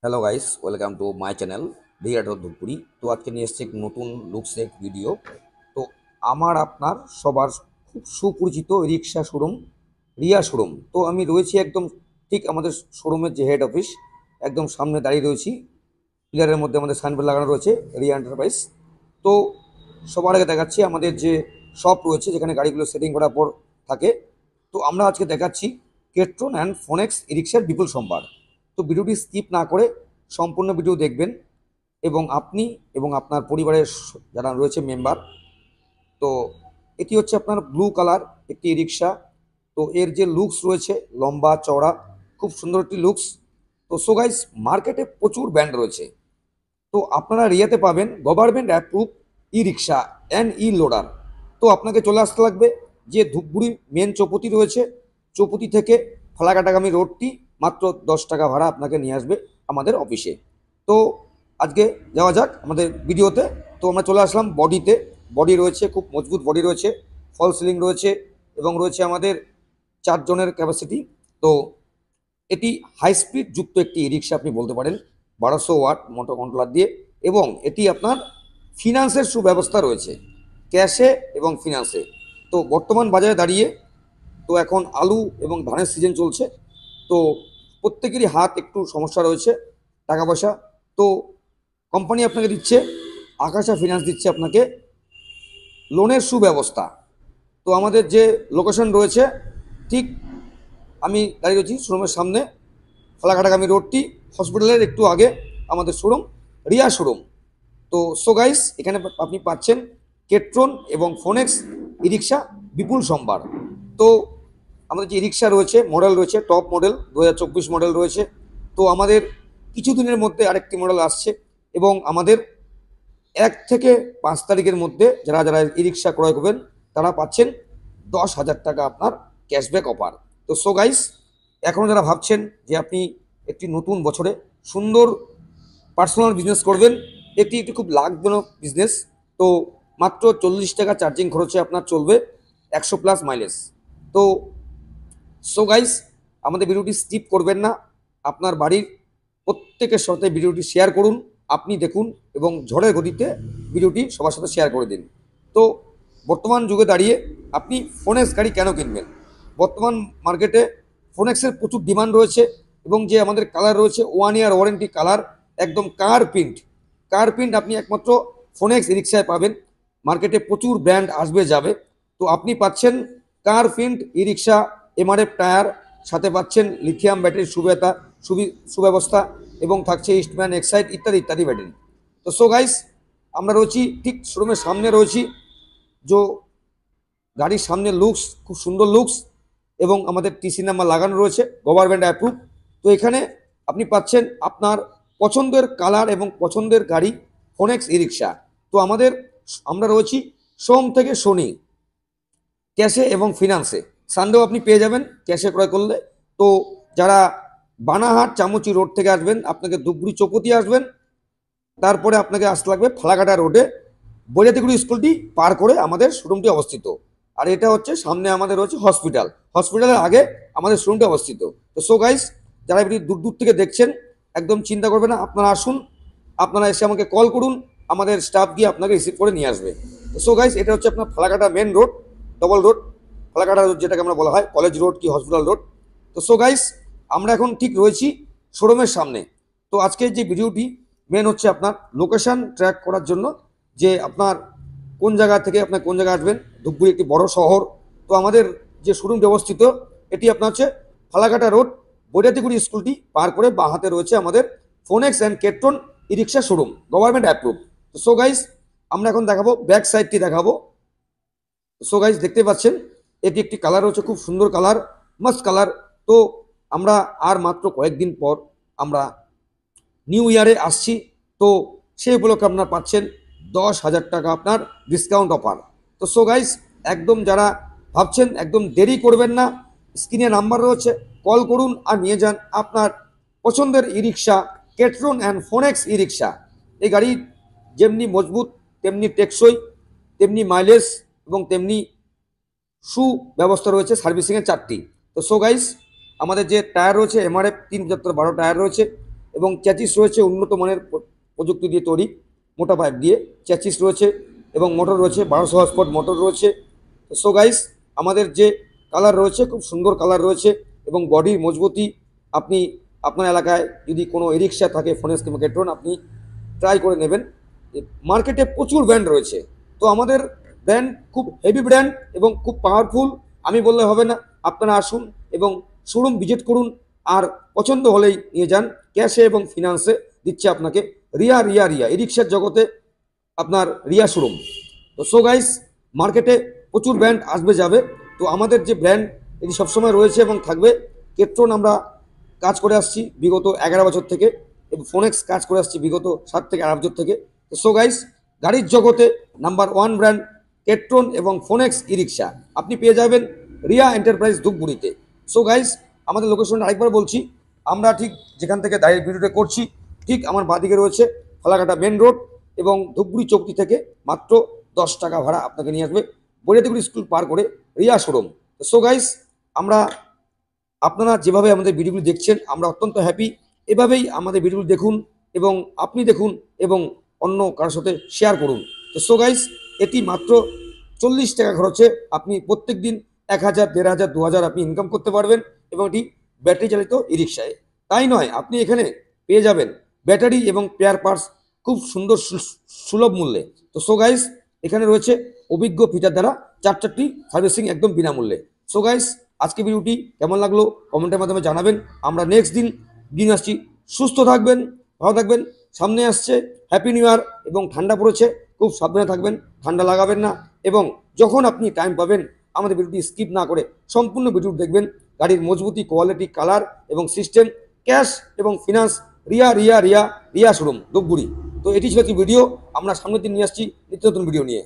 Hello guys, welcome to my channel VR Dhupguri. তো আজকে নিয়ে এসেছি এক নতুন লুকস এক ভিডিও। তো আমার আপনার সবার খুব সুপরিচিত রিক্সা শোরুম, রিয়া শোরুম। তো আমি রয়েছি একদম ঠিক আমাদের শোরুমের যে হেড অফিস, একদম সামনে দাঁড়িয়ে রয়েছি। পিলারের মধ্যে আমাদের সাইনবোর্ড লাগানো রয়েছে রিয়া এন্টারপ্রাইজ। তো সবার আগে দেখাচ্ছি আমাদের যে শপ রয়েছে যেখানে গাড়িগুলো সেটিং করার পর থাকে। তো আমরা আজকে দেখাচ্ছি কেট্রন অ্যান্ড ফোনেক্স ই রিক্সার বিপুল সম্ভার। তো ভিডিওটি স্কিপ না করে সম্পূর্ণ ভিডিও দেখবেন, এবং আপনি এবং আপনার পরিবারের যারা রয়েছে মেম্বার। তো এটি হচ্ছে আপনার ব্লু কালার একটি রিক্সা। তো এর যে লুকস রয়েছে লম্বা চওড়া, খুব সুন্দর একটি লুকস। তো সো গাইস, মার্কেটে প্রচুর ব্র্যান্ড রয়েছে। তো আপনারা রিয়াতে পাবেন government approve E rickshaw and E loader. তো আপনাকে চলে আসতে লাগবে যে ধূপগুড়ি মেন চৌপতি রয়েছে, চৌপতি থেকে ফালাকাটাগামী রোডটি, মাত্র 10 টাকা ভাড়া আপনাকে নিয়ে আসবে আমাদের অফিসে। তো আজকে যাওয়া যাক আমাদের ভিডিওতে। তো আমরা চলে আসলাম বডিতে। বডি রয়েছে খুব মজবুত বডি রয়েছে, ফল সিলিং রয়েছে, এবং রয়েছে আমাদের 4 জনের ক্যাপাসিটি। তো এটি হাই স্পিড যুক্ত একটি ই রিক্সা আপনি বলতে পারেন, 1200 ওয়াট মোটর কন্ট্রোলার দিয়ে। এবং এটি আপনার ফিনান্সের সুব্যবস্থা রয়েছে, ক্যাশে এবং ফিনান্সে। তো বর্তমান বাজারে দাঁড়িয়ে, তো এখন আলু এবং ধানের সিজন চলছে। তো প্রত্যেকেরই হাত একটু সমস্যা রয়েছে টাকা পয়সা। তো কোম্পানি আপনাকে দিচ্ছে, আকাশা ফিনান্স দিচ্ছে আপনাকে লোনের সুব্যবস্থা। তো আমাদের যে লোকেশন রয়েছে, ঠিক আমি দাঁড়িয়ে রয়েছি শোরুমের সামনে, ফালাকাটাগামী রোডটি, হসপিটালের একটু আগে আমাদের শোরুম, রিয়া শোরুম। তো সো গাইস, এখানে আপনি পাচ্ছেন কেট্রন এবং ফোনেক্স ই রিক্সা বিপুল সম্ভার। তো আমাদের যে ই রিক্সা রয়েছে, মডেল রয়েছে টপ মডেল 2024 মডেল রয়েছে। তো আমাদের কিছুদিনের মধ্যে আরেকটি মডেল আসছে, এবং আমাদের 1 থেকে 5 তারিখের মধ্যে যারা যারা ই রিক্সা ক্রয় করবেন তারা পাচ্ছেন 10,000 টাকা আপনার ক্যাশব্যাক অফার। তো সো গাইস, এখনও যারা ভাবছেন যে আপনি একটি নতুন বছরে সুন্দর পার্সোনাল বিজনেস করবেন, এটি একটি খুব লাভজনক বিজনেস। তো মাত্র 40 টাকা চার্জিং খরচে আপনার চলবে 100+ মাইলেজ। তো সো গাইস, আমাদের ভিডিওটি স্কিপ করবেন না। আপনার বাড়ির প্রত্যেকের সাথে ভিডিওটি শেয়ার করুন, আপনি দেখুন, এবং ঝড়ের গতিতে ভিডিওটি সবার সাথে শেয়ার করে দিন। তো বর্তমান যুগে দাঁড়িয়ে আপনি ফোনেক্স গাড়ি কেন কিনবেন? বর্তমান মার্কেটে ফোনেক্সের প্রচুর ডিমান্ড রয়েছে, এবং যে আমাদের কালার রয়েছে 1 ইয়ার ওয়ারেন্টি কালার, একদম কার প্রিন্ট। কার প্রিন্ট আপনি একমাত্র ফোনেক্স রিক্সায় পাবেন। মার্কেটে প্রচুর ব্র্যান্ড আসবে যাবে, তো আপনি পাচ্ছেন কার প্রিন্ট ই রিক্সা, এমআরএফ টায়ার, সাথে পাচ্ছেন লিথিয়াম ব্যাটারির সুব্যবস্থা, এবং থাকছে ইস্টম্যান এক্সাইড ইত্যাদি ইত্যাদি ব্যাটারি। তো সো গাইস, আমরা রয়েছি ঠিক শোরুমের সামনে রয়েছি। যে গাড়ির সামনে লুকস খুব সুন্দর লুকস, এবং আমাদের টিসি নাম্বার লাগানো রয়েছে গভর্নমেন্ট অ্যাপ্রুভ। তো এখানে আপনি পাচ্ছেন আপনার পছন্দের কালার এবং পছন্দের গাড়ি, ফোনেক্স ই রিক্সা। তো আমরা রয়েছি সোম থেকে শনি, ক্যাশে এবং ফিনান্সে। সানডেও আপনি পেয়ে যাবেন ক্যাশে ক্রয় করলে। তো যারা বানাহাট চামচি রোড থেকে আসবেন, আপনাকে ধূপগুড়ি চৌপতি আসবেন, তারপরে আপনাকে আসতে লাগবে ফালাকাটা রোডে, বৈরাতিগুড়ি স্কুলটি পার করে আমাদের শোরুমটি অবস্থিত। আর এটা হচ্ছে সামনে আমাদের রয়েছে হসপিটাল, হসপিটালের আগে আমাদের শোরুমটি অবস্থিত। তো সো গাইস, যারা এটি দূর দূর থেকে দেখছেন, একদম চিন্তা করবেন না, আপনারা আসুন, আপনারা এসে আমাকে কল করুন, আমাদের স্টাফ গিয়ে আপনাকে রিসিভ করে নিয়ে আসবে। তো সো গাইস, এটা হচ্ছে আপনার Falakata main road, double road, Falakata road যেটাকে আমরা বলা হয় কলেজ রোড কি হসপিটাল রোড। তো সো গাইস, আমরা এখন ঠিক রয়েছি শোরুমের সামনে। তো আজকের যে ভিডিওটি মেন হচ্ছে আপনার লোকেশন ট্র্যাক করার জন্য, যে আপনার কোন জায়গা থেকে আপনার কোন জায়গায় আসবেন। ধূপগুড়ি একটি বড় শহর। তো আমাদের যে শোরুমটি অবস্থিত, এটি আপনার হচ্ছে ফালাকাটা রোড, বৈরাতিগুড়ি স্কুলটি পার করে বাঁ হাতে রয়েছে আমাদের Phonex and Ketron E rickshaw showroom, government approve. তো সো গাইস, আমরা এখন দেখাবো ব্যাক সাইডটি দেখাবো। সো গাইস, দেখতে পাচ্ছেন এটি একটি কালার হচ্ছে খুব সুন্দর কালার, মাস্ট কালার। তো আমরা আর মাত্র কয়েকদিন পর আমরা নিউ ইয়ারে আসছি। তো সেই উপলক্ষে আপনার পাচ্ছেন 10,000 টাকা আপনার ডিসকাউন্ট অফার। তো সো গাইস, একদম যারা ভাবছেন একদম দেরি করবেন না, স্ক্রিনে নাম্বার রয়েছে, কল করুন আর নিয়ে যান আপনার পছন্দের ই রিক্সা, কেট্রন অ্যান্ড ফোনেক্স ই রিক্সা। এই গাড়ি যেমনি মজবুত, তেমনি টেকসই, তেমনি মাইলেজ, এবং তেমনি সুব্যবস্থা রয়েছে সার্ভিসিংয়ের 4টি। তো সো গাইস, আমাদের যে টায়ার রয়েছে এমআরএফ 375 টায়ার রয়েছে, এবং চ্যাচিস রয়েছে উন্নত মানের প্রযুক্তি দিয়ে তৈরি, মোটা পাইপ দিয়ে চ্যাচিস রয়েছে এবং মোটর রয়েছে 1200 হর্সপাওয়ার মোটর রয়েছে। সো গাইস, আমাদের যে কালার রয়েছে খুব সুন্দর কালার রয়েছে এবং বডির মজবুতি, আপনি আপনার এলাকায় যদি কোনো ই রিক্সা থাকে ফোনেস কিংবা কেট্রন, আপনি ট্রাই করে নেবেন। মার্কেটে প্রচুর ব্র্যান্ড রয়েছে, তো আমাদের ব্র্যান্ড খুব হেভি ব্র্যান্ড এবং খুব পাওয়ারফুল, আমি বললে হবে না। আপনারা আসুন এবং শোরুম ভিজিট করুন, আর পছন্দ হলেই নিয়ে যান। ক্যাশে এবং ফিনান্সে দিচ্ছে আপনাকে। রিয়া রিয়া রিয়া ই রিক্সার জগতে আপনার রিয়া শোরুম। তো সো গাইস, মার্কেটে প্রচুর ব্র্যান্ড আসবে যাবে, তো আমাদের যে ব্র্যান্ড এটি সবসময় রয়েছে এবং থাকবে। কেট্রন আমরা কাজ করে আসছি বিগত 11 বছর থেকে, এবং ফোনেক্স কাজ করে আসছি বিগত 7 থেকে 8 বছর থেকে। তো সো গাইস, গাড়ির জগতে নাম্বার 1 ব্র্যান্ড কেট্রন এবং ফোনেক্স ই রিক্সা আপনি পেয়ে যাবেন রিয়া এন্টারপ্রাইজ ধূপগুড়িতে। সো গাইস, আমাদের লোকেশনটা আরেকবার বলছি। আমরা ঠিক যেখান থেকে দাঁড়িয়ে ভিডিওটা করছি, ঠিক আমার বাঁদিকে রয়েছে ফালাকাটা মেন রোড, এবং ধূপগুড়ি চৌকি থেকে মাত্র 10 টাকা ভাড়া আপনাকে নিয়ে আসবে বৈরাতিগুড়ি স্কুল পার করে রিয়া শোরুম। সো গাইস, আমরা আপনারা যেভাবে আমাদের ভিডিওগুলি দেখছেন আমরা অত্যন্ত হ্যাপি। এভাবেই আমাদের ভিডিওগুলি দেখুন এবং আপনি দেখুন এবং অন্য কারোর সাথে শেয়ার করুন। তো সো গাইস, এটি মাত্র 40 টাকা খরচে আপনি প্রত্যেক দিন 1000, 1500, 2000 আপনি ইনকাম করতে পারবেন, এবং এটি ব্যাটারি চালিত ই রিক্সায়। তাই নয়, আপনি এখানে পেয়ে যাবেন ব্যাটারি এবং পেয়ার পার্টস খুব সুন্দর সুলভ মূল্যে। তো সো গাইস, এখানে রয়েছে অভিজ্ঞ ফিটার দ্বারা 4টি সার্ভিসিং একদম বিনামূল্যে। সো গাইস, আজকে ভিডিওটি কেমন লাগলো কমেন্টের মাধ্যমে জানাবেন। আমরা নেক্সট দিন আসছি। সুস্থ থাকবেন, ভালো থাকবেন। সামনে আসছে হ্যাপি নিউ ইয়ার এবং ঠান্ডা পড়েছে, খুব সাবধানে থাকবেন, ঠান্ডা লাগাবেন না। এবং যখন আপনি টাইম পাবেন আমাদের ভিডিওটি স্কিপ না করে সম্পূর্ণ ভিডিও দেখবেন। গাড়ির মজবুতি, কোয়ালিটি, কালার এবং সিস্টেম, ক্যাশ এবং ফিনান্স, রিয়া রিয়া রিয়া রিয়া শোরুম ধূপগুড়ি। তো এটি ছিল কি ভিডিও। আমরা সামনের দিন নিয়ে আসছি নিত্য নতুন ভিডিও নিয়ে।